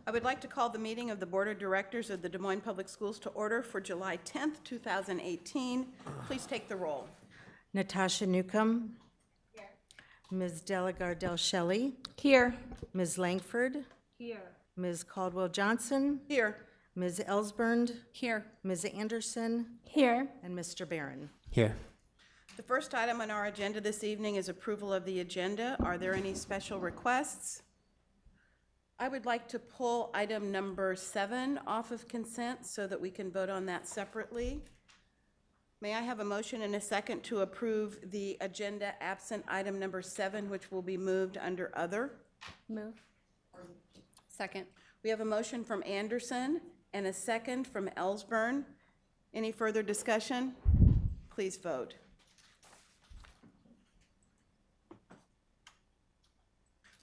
I would like to call the meeting of the Board of Directors of the Des Moines Public Schools to order for July 10th, 2018. Please take the roll. Natasha Newcomb. Here. Ms. Delagardelle Shelley. Here. Ms. Langford. Here. Ms. Caldwell Johnson. Here. Ms. Ellsbernd. Here. Ms. Anderson. Here. And Mr. Barron. Here. The first item on our agenda this evening is approval of the agenda. Are there any special requests? I would like to pull item number 7 off of consent so that we can vote on that separately. May I have a motion and a second to approve the agenda absent item number 7, which will be moved under other? Move. Second. We have a motion from Anderson and a second from Ellsburn. Any further discussion? Please vote.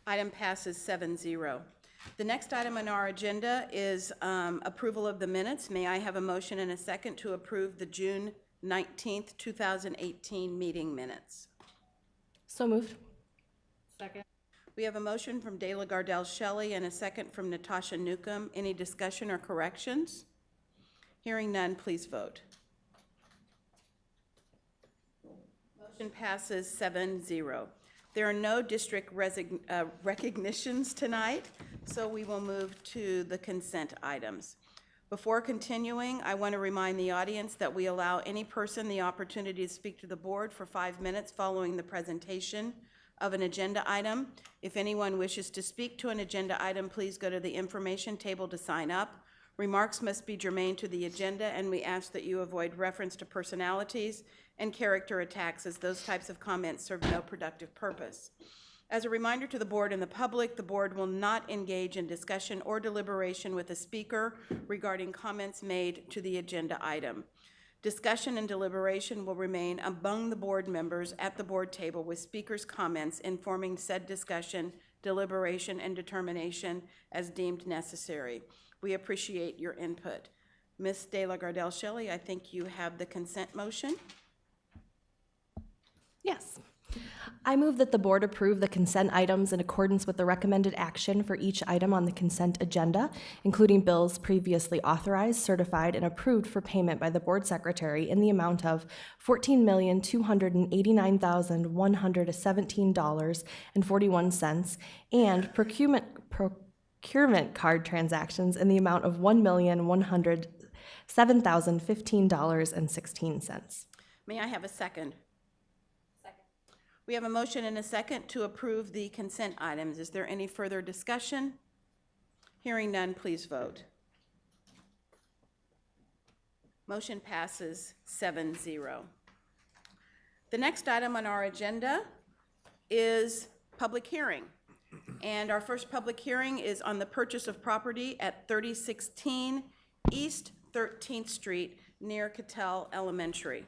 Item passes 7-0. The next item on our agenda is approval of the minutes. May I have a motion and a second to approve the June 19th, 2018 meeting minutes? So moved. Second. We have a motion from Dela Gardell Shelley and a second from Natasha Newcomb. Any discussion or corrections? Hearing none, please vote. Motion passes 7-0. There are no district recognitions tonight, so we will move to the consent items. Before continuing, I want to remind the audience that we allow any person the opportunity to speak to the board for 5 minutes following the presentation of an agenda item. If anyone wishes to speak to an agenda item, please go to the information table to sign up. Remarks must be germane to the agenda, and we ask that you avoid reference to personalities and character attacks, as those types of comments serve no productive purpose. As a reminder to the board and the public, the board will not engage in discussion or deliberation with a speaker regarding comments made to the agenda item. Discussion and deliberation will remain among the board members at the board table, with speakers' comments informing said discussion, deliberation, and determination as deemed necessary. We appreciate your input. Ms. Dela Gardell Shelley, I think you have the consent motion. Yes. I move that the board approve the consent items in accordance with the recommended action for each item on the consent agenda, including bills previously authorized, certified, and approved for payment by the board secretary in the amount of $14,289,117.41 and procurement card transactions in the amount of $1,107,015.16. May I have a second? We have a motion and a second to approve the consent items. Is there any further discussion? Hearing none, please vote. Motion passes 7-0. The next item on our agenda is public hearing. And our first public hearing is on the purchase of property at 3016 East 13th Street near Cattell Elementary.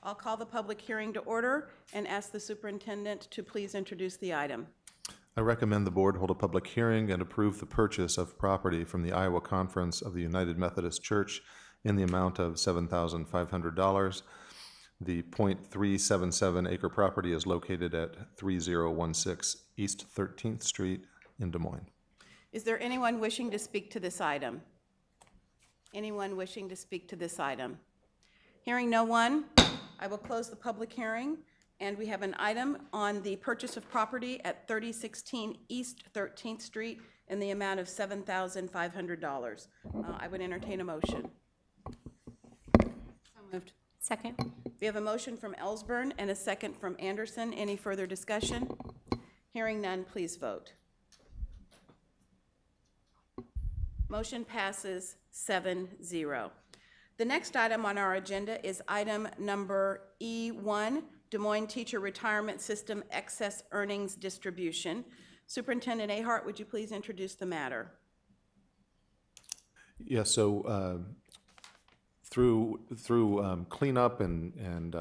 I'll call the public hearing to order and ask the superintendent to please introduce the item. I recommend the board hold a public hearing and approve the purchase of property from the Iowa Conference of the United Methodist Church in the amount of $7,500. The .377 acre property is located at 3016 East 13th Street in Des Moines. Is there anyone wishing to speak to this item? Anyone wishing to speak to this item? Hearing no one, I will close the public hearing, and we have an item on the purchase of property at 3016 East 13th Street in the amount of $7,500. I would entertain a motion. So moved. Second. We have a motion from Ellsburn and a second from Anderson. Any further discussion? Hearing none, please vote. Motion passes 7-0. The next item on our agenda is item number E1, Des Moines Teacher Retirement System Excess Earnings Distribution. Superintendent Ahart, would you please introduce the matter? Yeah, so through cleanup and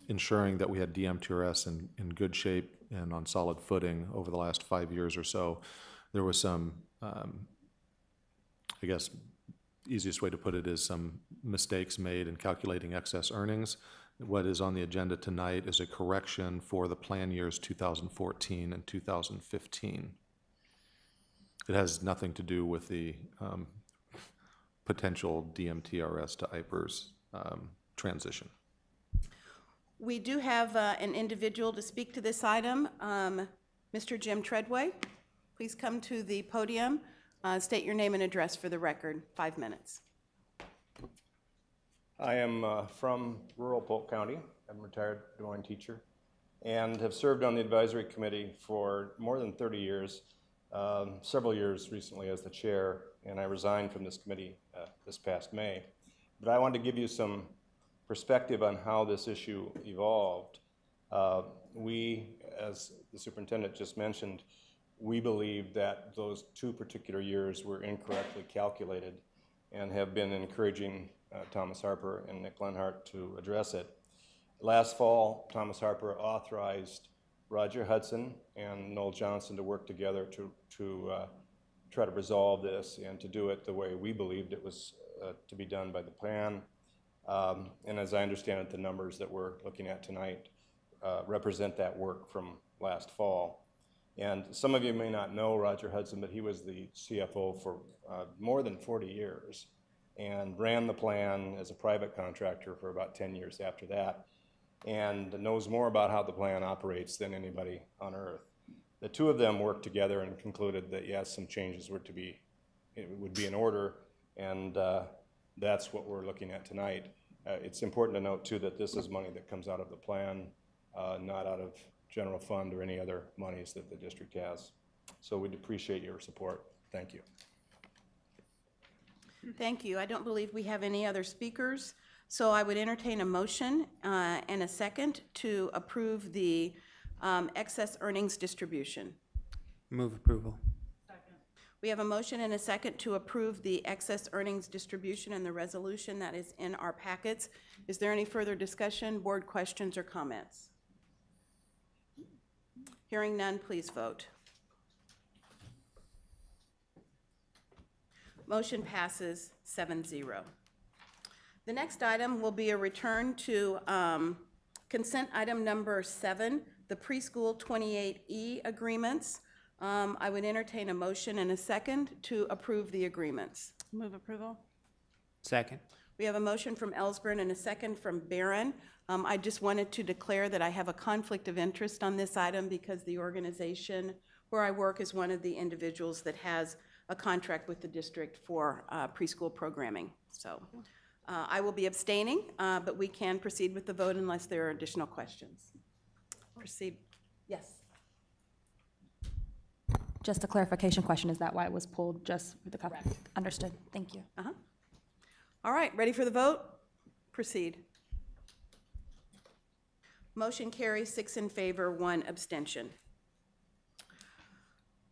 ensuring that we had DMPS in good shape and on solid footing over the last 5 years or so, there was some, I guess, easiest way to put it is some mistakes made in calculating excess earnings. What is on the agenda tonight is a correction for the plan years 2014 and 2015. It has nothing to do with the potential DMTRS to IPERS transition. We do have an individual to speak to this item. Mr. Jim Treadway, please come to the podium. State your name and address for the record. 5 minutes. I am from rural Polk County. I'm a retired Des Moines teacher and have served on the advisory committee for more than 30 years, several years recently as the chair, and I resigned from this committee this past May. But I wanted to give you some perspective on how this issue evolved. We, as the superintendent just mentioned, we believe that those 2 particular years were incorrectly calculated and have been encouraging Thomas Harper and Nick Lenhart to address it. Last fall, Thomas Harper authorized Roger Hudson and Noel Johnson to work together to try to resolve this and to do it the way we believed it was to be done by the plan. And as I understand it, the numbers that we're looking at tonight represent that work from last fall. And some of you may not know Roger Hudson, but he was the CFO for more than 40 years and ran the plan as a private contractor for about 10 years after that, and knows more about how the plan operates than anybody on earth. The 2 of them worked together and concluded that yes, some changes would be in order, and that's what we're looking at tonight. It's important to note too that this is money that comes out of the plan, not out of general fund or any other monies that the district has. So we'd appreciate your support. Thank you. Thank you. I don't believe we have any other speakers, so I would entertain a motion and a second to approve the excess earnings distribution. Move approval. We have a motion and a second to approve the excess earnings distribution and the resolution that is in our packets. Is there any further discussion, board questions, or comments? Hearing none, please vote. Motion passes 7-0. The next item will be a return to consent item number 7, the preschool 28E agreements. I would entertain a motion and a second to approve the agreements. Move approval. Second. We have a motion from Ellsburn and a second from Barron. I just wanted to declare that I have a conflict of interest on this item because the organization where I work is one of the individuals that has a contract with the district for preschool programming. So I will be abstaining, but we can proceed with the vote unless there are additional questions. Proceed. Yes. Just a clarification question, is that why it was pulled, just for the copy? Understood, thank you. All right, ready for the vote? Proceed. Motion carries 6 in favor, 1 abstention.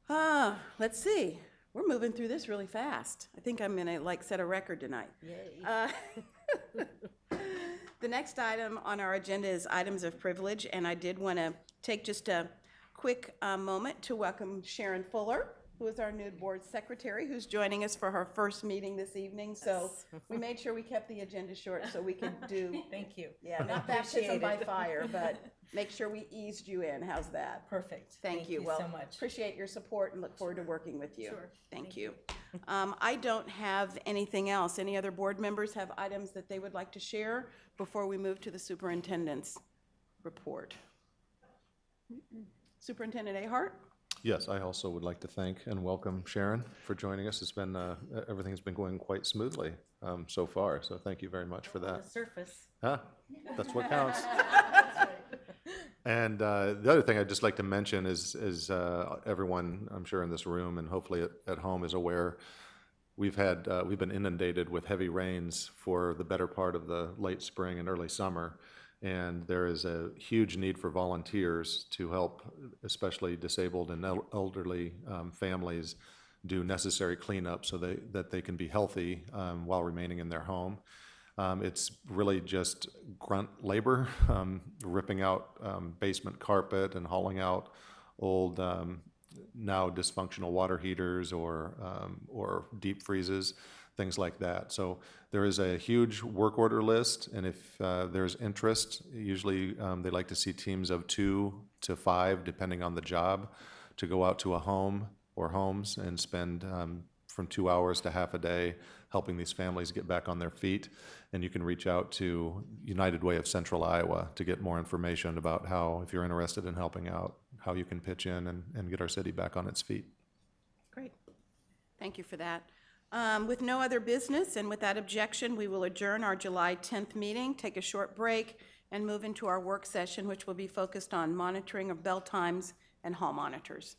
Let's see. We're moving through this really fast. I think I'm gonna set a record tonight. Yay. The next item on our agenda is items of privilege, and I did want to take just a quick moment to welcome Sharon Fuller, who is our new board secretary, who's joining us for her first meeting this evening. So we made sure we kept the agenda short so we could do. Thank you. Yeah, not baptism by fire, but make sure we eased you in. How's that? Perfect. Thank you. so Well, much. appreciate your support and look forward to working with you. Sure. Thank you. I don't have anything else. Any other board members have items that they would like to share before we move to the superintendent's report? Superintendent Ahart? Yes, I also would like to thank and welcome Sharon for joining us. It's been, everything's been going quite smoothly so far, so thank you very much for that. Surface. Huh? That's what counts. And the other thing I'd just like to mention is everyone, I'm sure in this room and hopefully at home is aware, we've been inundated with heavy rains for the better part of the late spring and early summer. And there is a huge need for volunteers to help, especially disabled and elderly families, do necessary cleanup so that they can be healthy while remaining in their home. It's really just grunt labor, ripping out basement carpet and hauling out old, now dysfunctional water heaters or deep freezes, things like that. So there is a huge work order list, and if there's interest, usually they like to see teams of 2 to 5, depending on the job, to go out to a home or homes and spend from 2 hours to half a day helping these families get back on their feet. And you can reach out to United Way of Central Iowa to get more information about how, if you're interested in helping out, how you can pitch in and get our city back on its feet. Great. Thank you for that. With no other business and without objection, we will adjourn our July 10th meeting, take a short break, and move into our work session, which will be focused on monitoring of bell times and hall monitors.